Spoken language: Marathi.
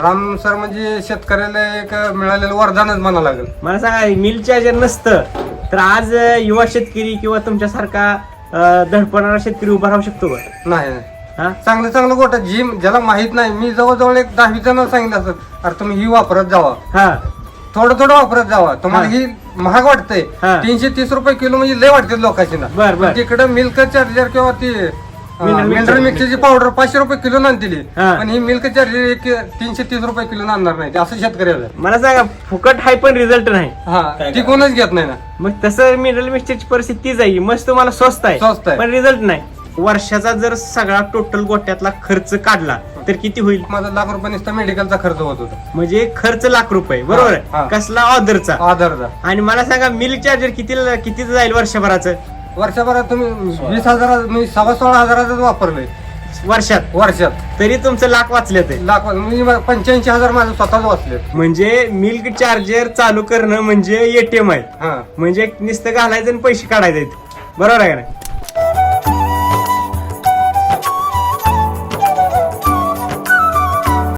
राम सर म्हणजे शेतकऱ्याला एक मिळालेलं वरदानच म्हणावं लागेल. मला सांगा मिल चार्जर नसतं तर आज युवा शेतकरी किंवा तुमच्यासारखा धडपणारा शेतकरी उभा राहू शकतो का? नाही हा चांगलं चांगलं गोट जी ज्याला माहित नाही, मी जवळजवळ एक 10 जणांना सांगितलं असं, अरे तुम्ही ही वापरत जावा, हा थोडं थोडं वापरत जावा, तुम्हाला ही महाग वाटतंय. हा. 330 रुपये किलो म्हणजे लय वाटते लोकांची ना. बर बर तिकडे मिल्क चार्जर किंवा ती Mineral मिनरल मिक्सरची पावडर 500 रुपये किलो आणली, हा. पण ही मिल्क चार्जर 330 रुपये किलो आणणार नाही, ते असं शेतकऱ्याला. मला सांगा फुकट हाय पण रिझल्ट नाही. हा ती कोणच घेत नाही ना. मग तसं मिनरल मिक्सरची परिस्थिती तीच आहे. मस्त तुम्हाला स्वस्त स्वस्त आहे आहे. पण रिझल्ट नाही. वर्षाचा जर सगळा टोटल गोट्यातला खर्च काढला तर किती होईल? माझा लाख रुपये नुसता मेडिकलचा खर्च होत होता. म्हणजे खर्च लाख रुपये बरोबर हा. आहे. कसला ऑर्डरचा. आधारचा आणि मला सांगा मिल्क चार्जर किती जाईल वर्षभराचं? वर्षभरात तुम्ही 20,000 मी 16,000 वापरलंय वर्षात, तरी तुमचं लाख वाचले ते. लाख मी 85,000 माझं स्वतःच वाचले. म्हणजे मिल्क चार्जर चालू करणं म्हणजे एटीएम आहे. हा म्हणजे नुसतं घालायचं आणि पैसे काढायचे बरोबर आहे का नाही?